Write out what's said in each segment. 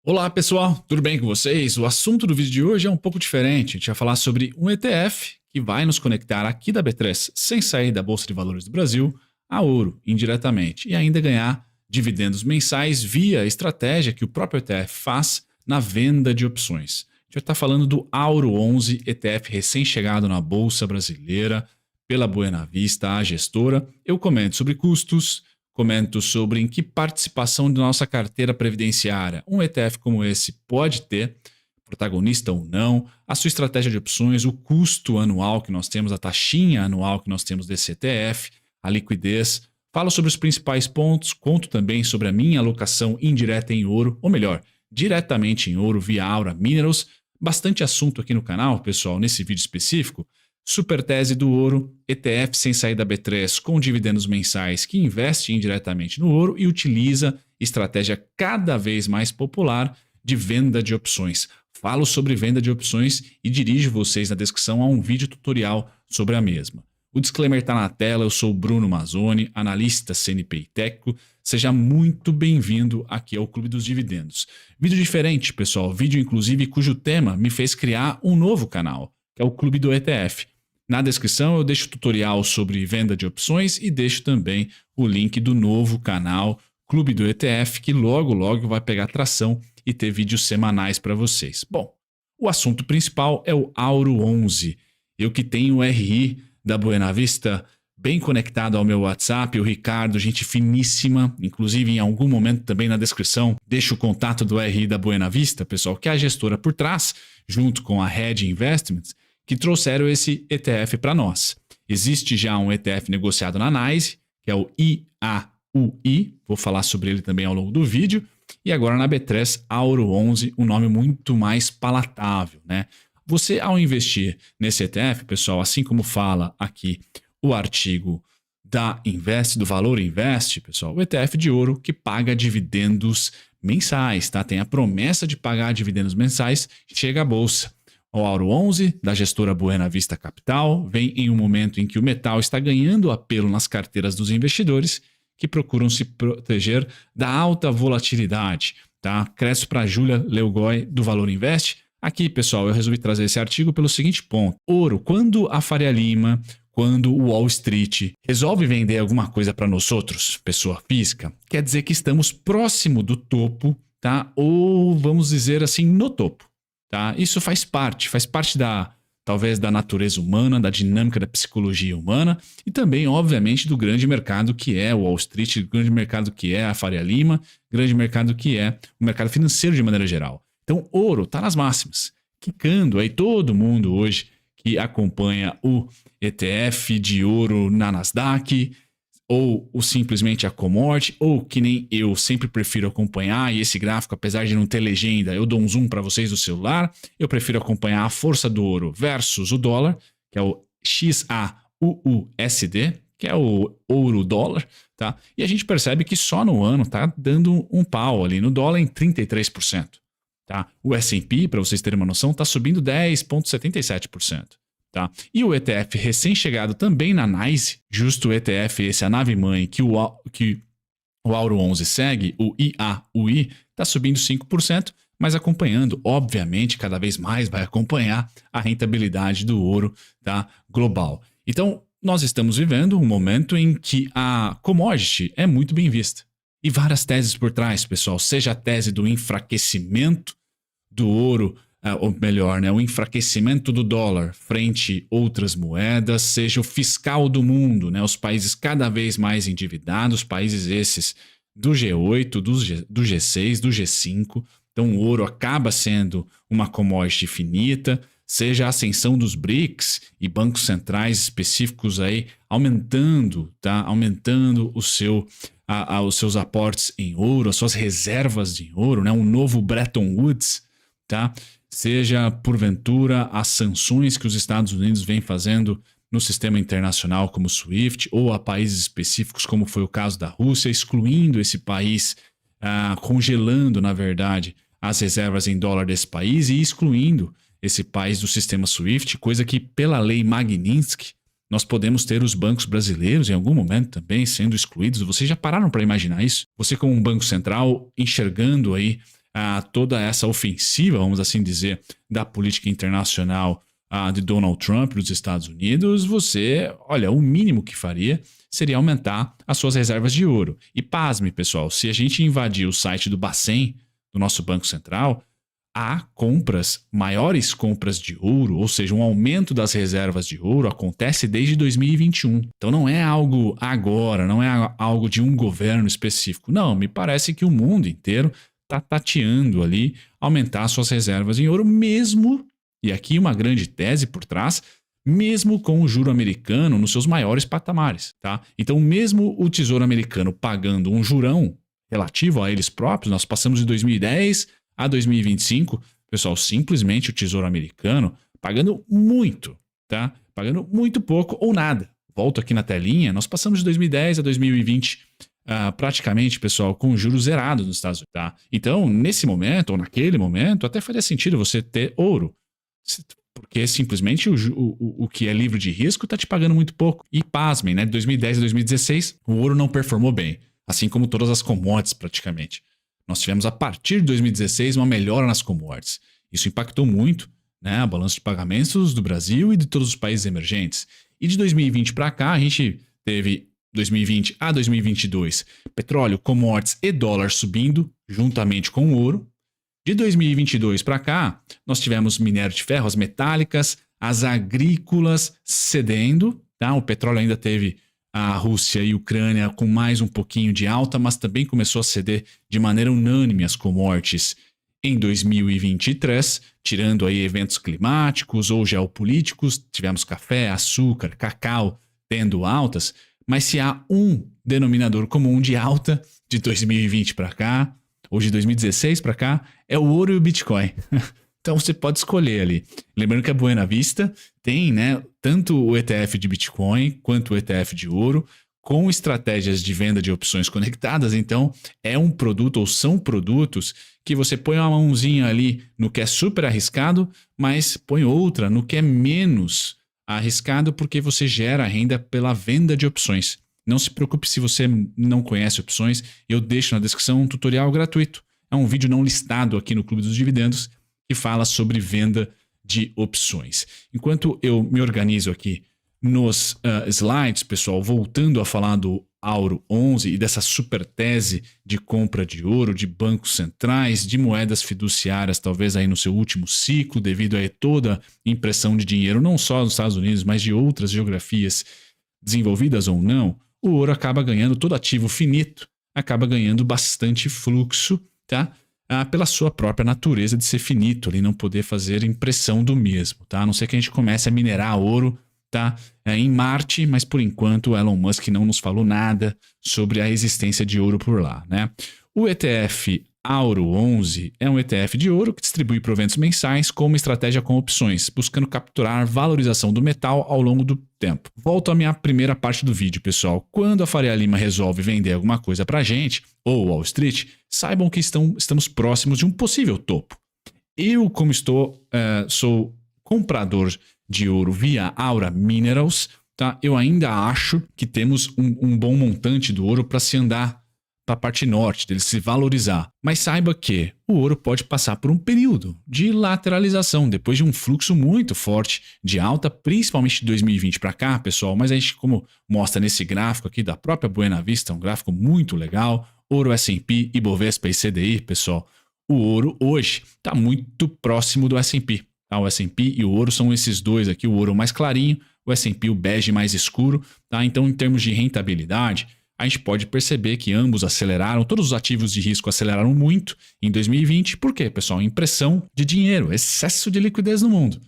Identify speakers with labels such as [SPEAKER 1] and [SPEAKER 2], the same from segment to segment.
[SPEAKER 1] Olá pessoal, tudo bem com vocês? O assunto do vídeo de hoje é um pouco diferente. A gente vai falar sobre um ETF que vai nos conectar aqui da B3 sem sair da Bolsa de Valores do Brasil a ouro indiretamente e ainda ganhar dividendos mensais via a estratégia que o próprio ETF faz na venda de opções. A gente vai estar falando do Auro 11 ETF recém-chegado na Bolsa Brasileira pela Buena Vista, a gestora. Eu comento sobre custos, comento sobre em que participação de nossa carteira previdenciária um ETF como esse pode ter, protagonista ou não, a sua estratégia de opções, o custo anual que nós temos, a taxinha anual que nós temos desse ETF, a liquidez. Falo sobre os principais pontos, conto também sobre a minha alocação indireta em ouro, ou melhor, diretamente em ouro via Aura Minerals. Bastante assunto aqui no canal, pessoal, nesse vídeo específico. Super tese do ouro, ETF sem sair da B3 com dividendos mensais que investe indiretamente no ouro e utiliza estratégia cada vez mais popular de venda de opções. Falo sobre venda de opções e dirijo vocês na descrição a um vídeo tutorial sobre a mesma. O disclaimer está na tela, eu sou Bruno Mazzoni, analista CNP e técnico. Seja muito bem-vindo aqui ao Clube dos Dividendos. Vídeo diferente, pessoal, vídeo inclusive cujo tema me fez criar um novo canal, que é o Clube do ETF. Na descrição eu deixo tutorial sobre venda de opções e deixo também o link do novo canal Clube do ETF, que logo vai pegar tração e ter vídeos semanais para vocês. Bom, o assunto principal é o Auro 11. Eu que tenho o RI da Buena Vista bem conectado ao meu WhatsApp, o Ricardo, gente finíssima, inclusive em algum momento também na descrição deixo o contato do RI da Buena Vista, pessoal, que é a gestora por trás, junto com a Hedge Investments, que trouxeram esse ETF para nós. Existe já um ETF negociado na NYSE, que é o IAUI, vou falar sobre ele também ao longo do vídeo, e agora na B3 Auro 11, um nome muito mais palatável, né? Você, ao investir nesse ETF, pessoal, assim como fala aqui o artigo da Invest, do Valor Invest, pessoal, o ETF de ouro que paga dividendos mensais, tá? Tem a promessa de pagar dividendos mensais, chega à bolsa. O Auro 11, da gestora Buena Vista Capital, vem em um momento em que o metal está ganhando apelo nas carteiras dos investidores que procuram se proteger da alta volatilidade. Tá? Crédito para a Júlia Leugoi, do Valor Invest. Aqui, pessoal, eu resolvi trazer esse artigo pelo seguinte ponto. Ouro, quando a Faria Lima, quando o Wall Street resolve vender alguma coisa para nós outros, pessoa física, quer dizer que estamos próximo do topo, tá? Ou vamos dizer assim, no topo. Tá? Isso faz parte talvez da natureza humana, da dinâmica da psicologia humana e também, obviamente, do grande mercado que é o Wall Street, do grande mercado que é a Faria Lima, grande mercado que é o mercado financeiro de maneira geral. Então, ouro está nas máximas, quicando aí todo mundo hoje que acompanha o ETF de ouro na Nasdaq, ou simplesmente a commodity, ou que nem eu sempre prefiro acompanhar, e esse gráfico, apesar de não ter legenda, eu dou um zoom para vocês do celular, eu prefiro acompanhar a força do ouro versus o dólar, que é o XAUUSD, que é o ouro dólar, tá? E a gente percebe que só no ano tá dando um pau ali no dólar em 33%. Tá? O S&P, para vocês terem uma noção, está subindo 10,77%. Tá? E o ETF recém-chegado também na NYSE, justo o ETF, esse é a nave-mãe que o Auro 11 segue, o IAUI, está subindo 5%, mas acompanhando, obviamente, cada vez mais vai acompanhar a rentabilidade do ouro, tá? Global. Então, nós estamos vivendo um momento em que a commodity é muito bem vista. E várias teses por trás, pessoal, seja a tese do enfraquecimento do ouro, ou melhor, né, o enfraquecimento do dólar frente a outras moedas, seja o fiscal do mundo, né, os países cada vez mais endividados, países esses do G8, do G6, do G5. Então o ouro acaba sendo uma commodity finita, seja a ascensão dos BRICS e bancos centrais específicos aí aumentando, tá? Aumentando os seus aportes em ouro, as suas reservas de ouro, né? Um novo Bretton Woods, tá? Seja, porventura, as sanções que os Estados Unidos vêm fazendo no sistema internacional como o SWIFT, ou a países específicos, como foi o caso da Rússia, excluindo esse país, congelando, na verdade, as reservas em dólar desse país e excluindo esse país do sistema SWIFT, coisa que, pela lei Magnitsky, nós podemos ter os bancos brasileiros em algum momento também sendo excluídos. Vocês já pararam para imaginar isso? Você como um banco central enxergando aí toda essa ofensiva, vamos assim dizer, da política internacional de Donald Trump dos Estados Unidos, o mínimo que faria seria aumentar as suas reservas de ouro. E pasme, pessoal, se a gente invadir o site do Bacen, do nosso Banco Central, há maiores compras de ouro, ou seja, um aumento das reservas de ouro acontece desde 2021. Então não é algo agora, não é algo de um governo específico. Não, me parece que o mundo inteiro está tateando ali aumentar suas reservas em ouro mesmo, e aqui uma grande tese por trás, mesmo com o juro americano nos seus maiores patamares, tá? Então mesmo o Tesouro Americano pagando um jurão relativo a eles próprios, nós passamos de 2010 a 2025, pessoal, simplesmente o Tesouro Americano pagando muito, tá? Pagando muito pouco ou nada. Volto aqui na telinha, nós passamos de 2010 a 2020 praticamente, pessoal, com juros zerados nos Estados Unidos, tá? Então, nesse momento, ou naquele momento, até faria sentido você ter ouro, porque simplesmente o que é livre de risco está te pagando muito pouco. E pasmem, né? De 2010 a 2016, o ouro não performou bem, assim como todas as commodities praticamente. Nós tivemos, a partir de 2016, uma melhora nas commodities. Isso impactou muito, né, a balança de pagamentos do Brasil e de todos os países emergentes. E de 2020 para cá, a gente teve 2020 a 2022, petróleo, commodities e dólar subindo, juntamente com o ouro. De 2022 para cá, nós tivemos minério de ferro, as metálicas, as agrícolas cedendo, tá? O petróleo ainda teve a Rússia e a Ucrânia com mais um pouquinho de alta, mas também começou a ceder de maneira unânime as commodities em 2023, tirando aí eventos climáticos ou geopolíticos. Tivemos café, açúcar, cacau tendo altas, mas se há um denominador comum de alta de 2020 para cá, ou de 2016 para cá, é o ouro e o Bitcoin. Então você pode escolher ali. Lembrando que a Buena Vista tem, né, tanto o ETF de Bitcoin quanto o ETF de ouro, com estratégias de venda de opções conectadas. Então é um produto, ou são produtos, que você põe uma mãozinha ali no que é super arriscado, mas põe outra no que é menos arriscado, porque você gera renda pela venda de opções. Não se preocupe se você não conhece opções, eu deixo na descrição um tutorial gratuito. É um vídeo não listado aqui no Clube dos Dividendos que fala sobre venda de opções. Enquanto eu me organizo aqui nos slides, pessoal, voltando a falar do Auro 11 e dessa super tese de compra de ouro, de bancos centrais, de moedas fiduciárias, talvez aí no seu último ciclo, devido a toda impressão de dinheiro, não só dos Estados Unidos, mas de outras geografias desenvolvidas ou não, o ouro acaba ganhando, todo ativo finito, acaba ganhando bastante fluxo, tá? Pela sua própria natureza de ser finito, ali não poder fazer impressão do mesmo, tá? A não ser que a gente comece a minerar ouro, tá? Em Marte, mas por enquanto o Elon Musk não nos falou nada sobre a existência de ouro por lá, né? O ETF Auro 11 é um ETF de ouro que distribui proventos mensais com uma estratégia com opções, buscando capturar valorização do metal ao longo do tempo. Volto à minha primeira parte do vídeo, pessoal. Quando a Faria Lima resolve vender alguma coisa pra gente, ou Wall Street, saibam que estamos próximos de um possível topo. Eu, como sou comprador de ouro via Aura Minerals, tá? Eu ainda acho que temos um bom montante do ouro para se andar para a parte norte, dele se valorizar. Mas saiba que o ouro pode passar por um período de lateralização, depois de um fluxo muito forte de alta, principalmente de 2020 para cá, pessoal. Mas a gente, como mostra nesse gráfico aqui da própria Buena Vista, um gráfico muito legal, ouro S&P, Ibovespa e CDI, pessoal. O ouro hoje está muito próximo do S&P. Tá? O S&P e o ouro são esses dois aqui, o ouro mais clarinho, o S&P o bege mais escuro. Tá? Então, em termos de rentabilidade, a gente pode perceber que ambos aceleraram, todos os ativos de risco aceleraram muito em 2020. Por quê, pessoal? Impressão de dinheiro, excesso de liquidez no mundo.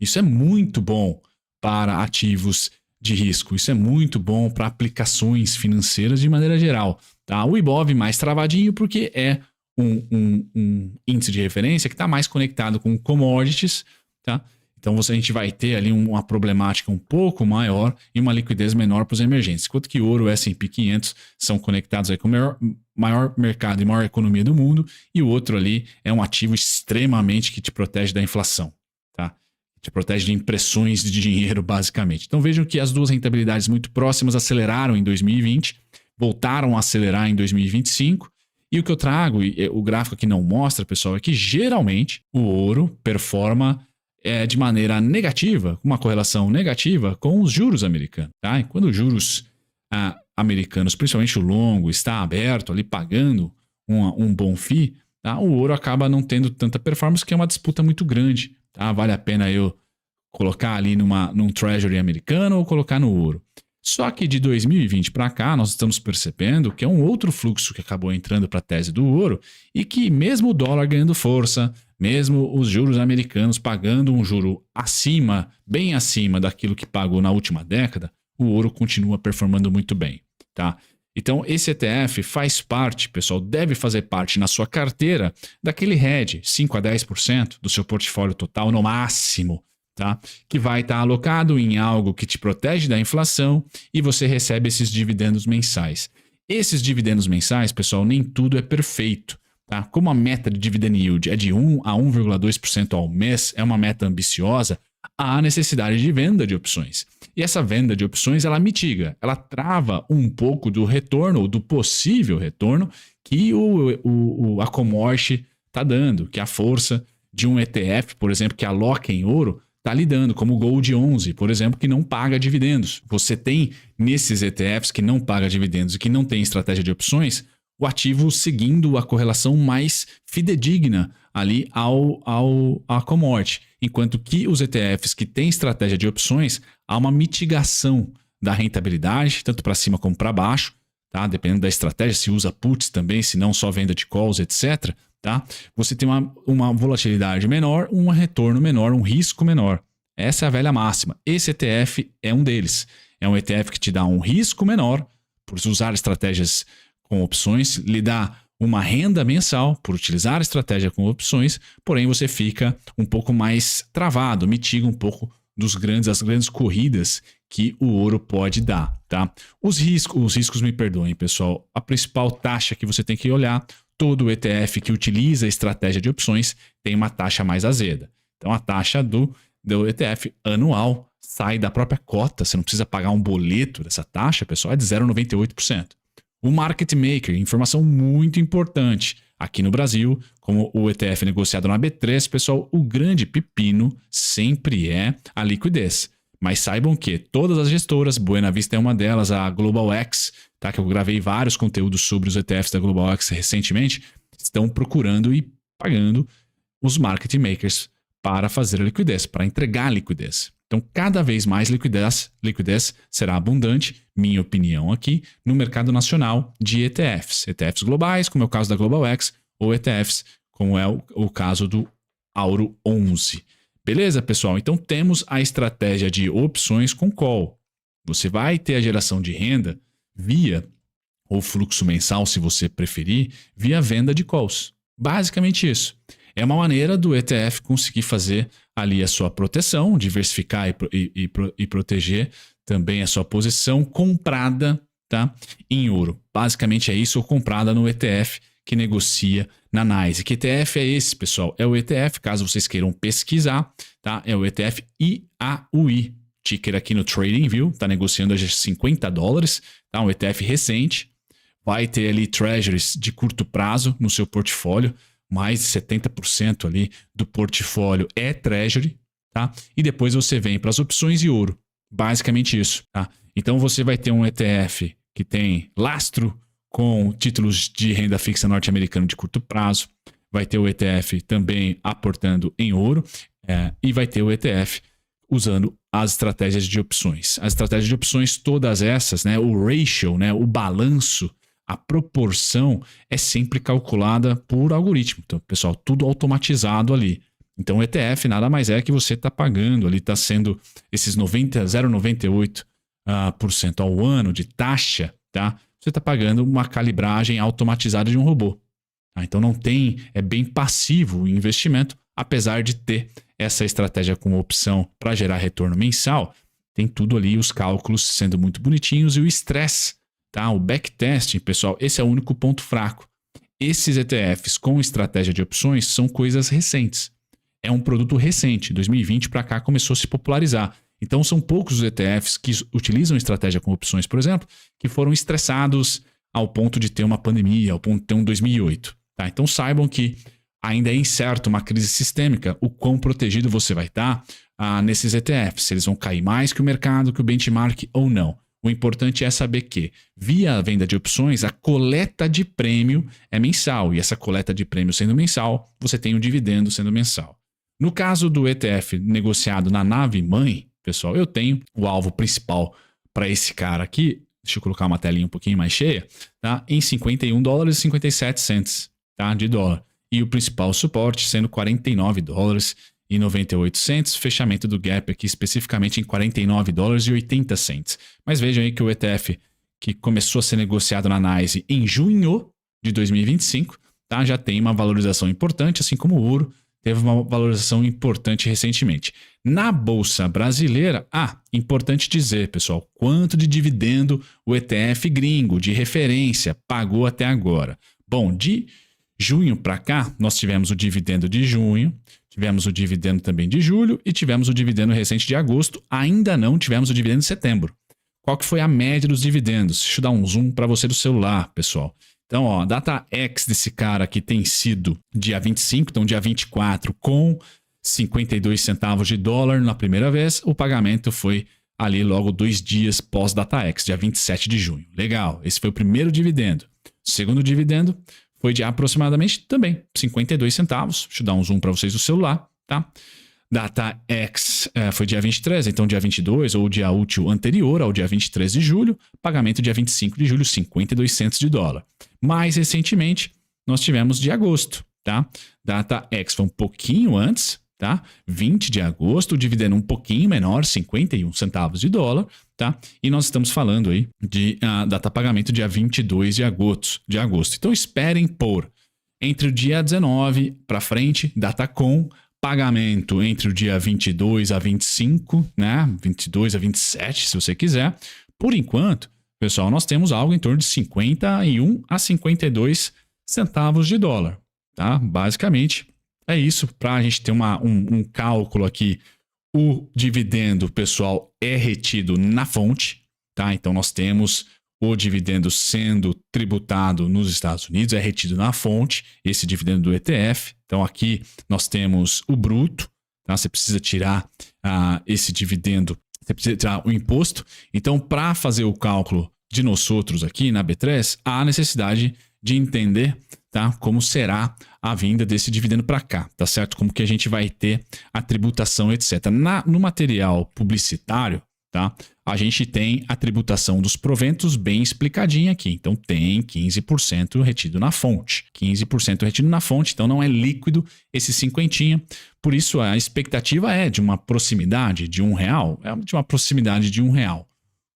[SPEAKER 1] Isso é muito bom para ativos de risco, isso é muito bom para aplicações financeiras de maneira geral. Tá? O Ibov mais travadinho porque é um índice de referência que está mais conectado com commodities, tá? Então a gente vai ter ali uma problemática um pouco maior e uma liquidez menor para os emergentes. Enquanto que o ouro e o S&P 500 são conectados aí com o maior mercado e maior economia do mundo, e o outro ali é um ativo extremamente que te protege da inflação, tá? Te protege de impressões de dinheiro, basicamente. Então vejam que as duas rentabilidades muito próximas aceleraram em 2020, voltaram a acelerar em 2025, E o que eu trago, e o gráfico aqui não mostra, pessoal, é que geralmente o ouro performa de maneira negativa, com uma correlação negativa com os juros americanos. Tá? E quando os juros americanos, principalmente o longo, está aberto ali pagando um bom FII, tá? O ouro acaba não tendo tanta performance, que é uma disputa muito grande. Tá? Vale a pena eu colocar ali num treasury americano ou colocar no ouro. Só que de 2020 para cá, nós estamos percebendo que é um outro fluxo que acabou entrando para a tese do ouro e que mesmo o dólar ganhando força, mesmo os juros americanos pagando um juro acima, bem acima daquilo que pagou na última década, o ouro continua performando muito bem. Tá? Então, esse ETF faz parte, pessoal, deve fazer parte na sua carteira daquele hedge, 5 a 10% do seu portfólio total no máximo, tá? Que vai estar alocado em algo que te protege da inflação e você recebe esses dividendos mensais. Esses dividendos mensais, pessoal, nem tudo é perfeito. Tá? Como a meta de dividend yield é de 1 a 1,2% ao mês, é uma meta ambiciosa, há necessidade de venda de opções. E essa venda de opções, ela mitiga, ela trava um pouco do retorno, ou do possível retorno, que a commodity está dando, que a força de um ETF, por exemplo, que aloca em ouro, está lhe dando, como o Gold 11, por exemplo, que não paga dividendos. Você tem nesses ETFs que não paga dividendos e que não tem estratégia de opções, o ativo seguindo a correlação mais fidedigna ali à commodity. Enquanto que os ETFs que têm estratégia de opções, há uma mitigação da rentabilidade, tanto para cima como para baixo, tá? Dependendo da estratégia, se usa puts também, se não só venda de calls, etc. Tá? Você tem uma volatilidade menor, um retorno menor, um risco menor. Essa é a velha máxima. Esse ETF é um deles. É um ETF que te dá um risco menor por usar estratégias com opções, lhe dá uma renda mensal por utilizar a estratégia com opções, porém você fica um pouco mais travado, mitiga um pouco das grandes corridas que o ouro pode dar. Tá? Os riscos, me perdoem, pessoal. A principal taxa que você tem que olhar, todo ETF que utiliza a estratégia de opções tem uma taxa mais azeda. Então a taxa do ETF anual sai da própria cota, você não precisa pagar um boleto dessa taxa, pessoal, é de 0,98%. O market maker, informação muito importante. Aqui no Brasil, como o ETF negociado na B3, pessoal, o grande pepino sempre é a liquidez. Mas saibam que todas as gestoras, Buena Vista é uma delas, a GlobalX, tá, que eu gravei vários conteúdos sobre os ETFs da GlobalX recentemente, estão procurando e pagando os market makers para fazer a liquidez, para entregar a liquidez. Então, cada vez mais liquidez será abundante, minha opinião aqui, no mercado nacional de ETFs. ETFs globais, como é o caso da GlobalX, ou ETFs, como é o caso do Auro 11. Beleza, pessoal? Então, temos a estratégia de opções com call. Você vai ter a geração de renda via, ou fluxo mensal, se você preferir, via venda de calls. Basicamente isso. É uma maneira do ETF conseguir fazer ali a sua proteção, diversificar e proteger também a sua posição comprada, tá, em ouro. Basicamente é isso, ou comprada no ETF que negocia na NYSE. Que ETF é esse, pessoal? É o ETF, caso vocês queiram pesquisar, tá? É o ETF IAUI. Ticker aqui no TradingView, está negociando a $50, tá? Um ETF recente. Vai ter ali treasuries de curto prazo no seu portfólio. Mais de 70% ali do portfólio é treasury, tá? E depois você vem para as opções e ouro. Basicamente isso, tá? Então você vai ter um ETF que tem lastro com títulos de renda fixa norte-americano de curto prazo. Vai ter o ETF também aportando em ouro. E vai ter o ETF usando as estratégias de opções. As estratégias de opções, todas essas, né? O ratio, né? O balanço, a proporção é sempre calculada por algoritmo. Então, pessoal, tudo automatizado ali. Então, o ETF nada mais é que você está pagando ali, está sendo esses 0,98% ao ano de taxa, tá? Você está pagando uma calibragem automatizada de um robô. Tá? Então, não tem, é bem passivo o investimento, apesar de ter essa estratégia com opção para gerar retorno mensal, tem tudo ali, os cálculos sendo muito bonitinhos e o estresse. Tá? O backtesting, pessoal, esse é o único ponto fraco. Esses ETFs com estratégia de opções são coisas recentes. É um produto recente, 2020 para cá começou a se popularizar. Então são poucos os ETFs que utilizam estratégia com opções, por exemplo, que foram estressados ao ponto de ter uma pandemia, ao ponto de ter um 2008. Tá? Então saibam que ainda é incerto uma crise sistêmica, o quão protegido você vai estar nesses ETFs, se eles vão cair mais que o mercado, que o benchmark ou não. O importante é saber que, via a venda de opções, a coleta de prêmio é mensal, e essa coleta de prêmio sendo mensal, você tem o dividendo sendo mensal. No caso do ETF negociado na nave mãe, pessoal, eu tenho o alvo principal para esse cara aqui, deixa eu colocar uma telinha um pouquinho mais cheia, tá? Em $51,57, tá? De dólar. E o principal suporte sendo $49,98, fechamento do gap aqui especificamente em $49,80. Mas vejam aí que o ETF que começou a ser negociado na NYSE em junho de 2025, tá? Já tem uma valorização importante, assim como o ouro teve uma valorização importante recentemente. Na Bolsa Brasileira, importante dizer, pessoal, quanto de dividendo o ETF gringo de referência pagou até agora. Bom, de junho para cá, nós tivemos o dividendo de junho, tivemos o dividendo também de julho e tivemos o dividendo recente de agosto. Ainda não tivemos o dividendo de setembro. Qual que foi a média dos dividendos? Deixa eu dar um zoom para você do celular, pessoal. Então, ó, a data X desse cara aqui tem sido dia 25, então dia 24, com 52 centavos de dólar na primeira vez. O pagamento foi ali logo 2 dias pós data X, dia 27 de junho. Legal, esse foi o primeiro dividendo. O segundo dividendo foi de aproximadamente também 52 centavos. Deixa eu dar um zoom para vocês do celular, tá? Data X foi dia 23, então dia 22 ou dia útil anterior ao dia 23 de julho, pagamento dia 25 de julho, 52 centos de dólar. Mais recentemente, nós tivemos de agosto, tá? Data X foi um pouquinho antes, tá? 20 de agosto, o dividendo um pouquinho menor, 51 centavos de dólar, tá? E nós estamos falando aí de data pagamento dia 22 de agosto. Então esperem por entre o dia 19 para frente, data com pagamento entre o dia 22 a 25, né? 22 a 27, se você quiser. Por enquanto, pessoal, nós temos algo em torno de 51 a 52 centavos de dólar, tá? Basicamente, é isso. Para a gente ter um cálculo aqui, o dividendo, pessoal, é retido na fonte, tá? Então, nós temos o dividendo sendo tributado nos Estados Unidos, é retido na fonte, esse dividendo do ETF. Então, aqui nós temos o bruto, tá? Você precisa tirar esse dividendo, você precisa tirar o imposto. Então, para fazer o cálculo de nós outros aqui na B3, há necessidade de entender, tá? Como será a vinda desse dividendo para cá, tá certo? Como que a gente vai ter a tributação, etc. No material publicitário, tá? A gente tem a tributação dos proventos bem explicadinha aqui. Então, tem 15% retido na fonte. 15% retido na fonte, então não é líquido esse cinquentinha. Por isso, a expectativa é de uma proximidade de R$1. É de uma proximidade de R$1.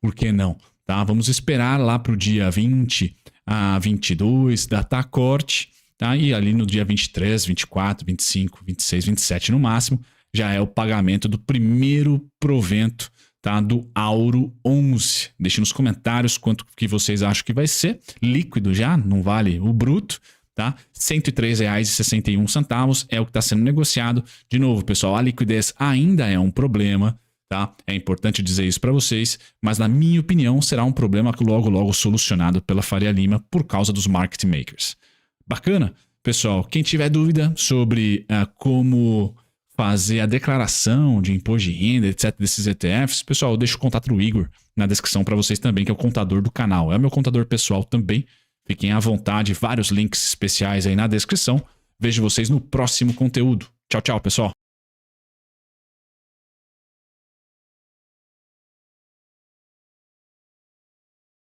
[SPEAKER 1] Por que não? Tá? Vamos esperar lá para o dia 20 a 22, data corte. Tá? E ali no dia 23, 24, 25, 26, 27 no máximo, já é o pagamento do primeiro provento, tá, do Auro 11. Deixe nos comentários quanto que vocês acham que vai ser. Líquido já, não vale o bruto, tá? R$ 103,61 é o que está sendo negociado. De novo, pessoal, a liquidez ainda é um problema, tá? É importante dizer isso para vocês, mas na minha opinião será um problema logo solucionado pela Faria Lima por causa dos market makers. Bacana? Pessoal, quem tiver dúvida sobre como fazer a declaração de imposto de renda, etc, desses ETFs, pessoal, eu deixo o contato do Igor na descrição para vocês também, que é o contador do canal. É o meu contador pessoal também. Fiquem à vontade, vários links especiais aí na descrição. Vejo vocês no próximo conteúdo. Tchau, tchau, pessoal.